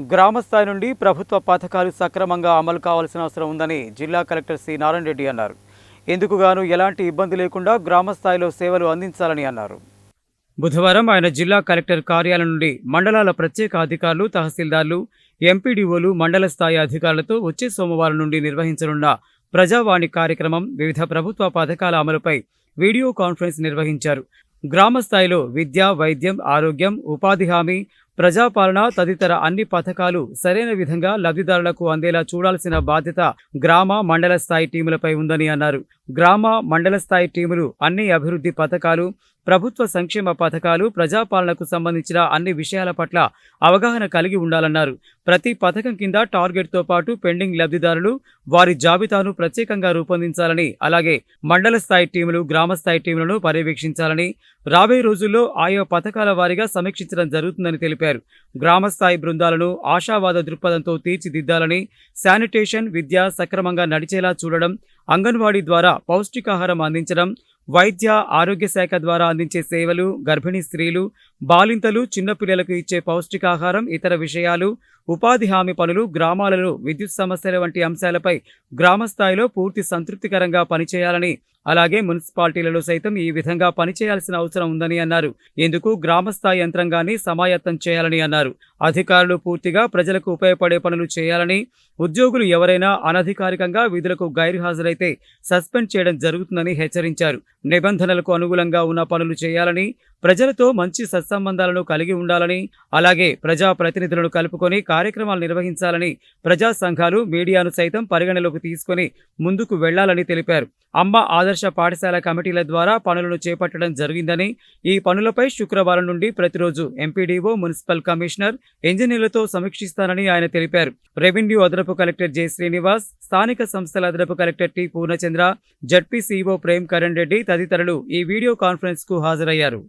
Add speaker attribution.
Speaker 1: గ్రామ స్థాయి నుండి ప్రభుత్వ పథకాలు సక్రమంగా అమలు కావాల్సిన అవసరం ఉందని జిల్లా కలెక్టర్ సి నారాయణ రెడ్డి అన్నారు. ఎందుకుగాను ఎలాంటి ఇబ్బంది లేకుండా గ్రామ స్థాయిలో సేవలు అందించాలని అన్నారు. బుధవారం ఆయన జిల్లా కలెక్టర్ కార్యాలయం నుండి మండలాల ప్రత్యేక అధికారులు, తహసీల్దార్లు, ఎంపీడీఓలు, మండల స్థాయి అధికారులతో వచ్చే సోమవారం నుండి నిర్వహించనున్న ప్రజావాణి కార్యక్రమం, వివిధ ప్రభుత్వ పథకాల అమలుపై వీడియో కాన్ఫరెన్స్ నిర్వహించారు. గ్రామ స్థాయిలో విద్య, వైద్యం, ఆరోగ్యం, ఉపాధి హామీ, ప్రజాపాలన తదితర అన్ని పథకాలు సరైన విధంగా లబ్ధిదారులకు అందేలా చూడాల్సిన బాధ్యత గ్రామ, మండల స్థాయి టీములపై ఉందని అన్నారు. గ్రామ, మండల స్థాయి టీములు అన్ని అభివృద్ధి పథకాలు, ప్రభుత్వ సంక్షేమ పథకాలు, ప్రజాపాలనకు సంబంధించిన అన్ని విషయాల పట్ల అవగాహన కలిగి ఉండాలన్నారు. ప్రతి పథకం కింద టార్గెట్తో పాటు పెండింగ్ లబ్ధిదారులు, వారి జాబితాను ప్రత్యేకంగా రూపొందించాలని, అలాగే మండల స్థాయి టీములు, గ్రామ స్థాయి టీములను పర్యవేక్షించాలని, రాబోయే రోజుల్లో ఆయా పథకాల వారీగా సమీక్షించడం జరుగుతుందని తెలిపారు. గ్రామ స్థాయి బృందాలను ఆశావాద దృక్పథంతో తీర్చిదిద్దాలని, శానిటేషన్, విద్య సక్రమంగా నడిచేలా చూడడం, అంగన్వాడీ ద్వారా పౌష్టికాహారం అందించడం, వైద్య, ఆరోగ్య శాఖ ద్వారా అందించే సేవలు, గర్భిణీ స్త్రీలు, బాలింతలు, చిన్నపిల్లలకు ఇచ్చే పౌష్టికాహారం, ఇతర విషయాలు, ఉపాధి హామీ పనులు, గ్రామాలలో విద్యుత్ సమస్యల వంటి అంశాలపై గ్రామ స్థాయిలో పూర్తి సంతృప్తికరంగా పనిచేయాలని, అలాగే మున్సిపాలిటీలలో సైతం ఈ విధంగా పనిచేయాల్సిన అవసరం ఉందని అన్నారు. ఇందుకు గ్రామస్థాయి యంత్రాంగాన్ని సమాయత్తం చేయాలని అన్నారు. అధికారులు పూర్తిగా ప్రజలకు ఉపయోగపడే పనులు చేయాలని, ఉద్యోగులు ఎవరైనా అనధికారికంగా విధులకు గైర్హాజరైతే సస్పెండ్ చేయడం జరుగుతుందని హెచ్చరించారు. నిబంధనలకు అనుగుణంగా ఉన్న పనులు చేయాలని, ప్రజలతో మంచి సత్సంబంధాలను కలిగి ఉండాలని, అలాగే ప్రజా ప్రతినిధులను కలుపుకొని కార్యక్రమాలు నిర్వహించాలని, ప్రజా సంఘాలు, మీడియాను సైతం పరిగణలోకి తీసుకుని ముందుకు వెళ్లాలని తెలిపారు. అమ్మ ఆదర్శ పాఠశాల కమిటీల ద్వారా పనులను చేపట్టడం జరిగిందని, ఈ పనులపై శుక్రవారం నుండి ప్రతిరోజు ఎంపీడీఓ, మున్సిపల్ కమిషనర్, ఇంజనీర్లతో సమీక్షిస్తానని ఆయన తెలిపారు. రెవెన్యూ అదనపు కలెక్టర్ జె శ్రీనివాస్, స్థానిక సంస్థల అదనపు collector T Purnachandra, ZP CEO Prem Karan Reddy తదితరులు ఈ వీడియో కాన్ఫరెన్స్ కు హాజరయ్యారు.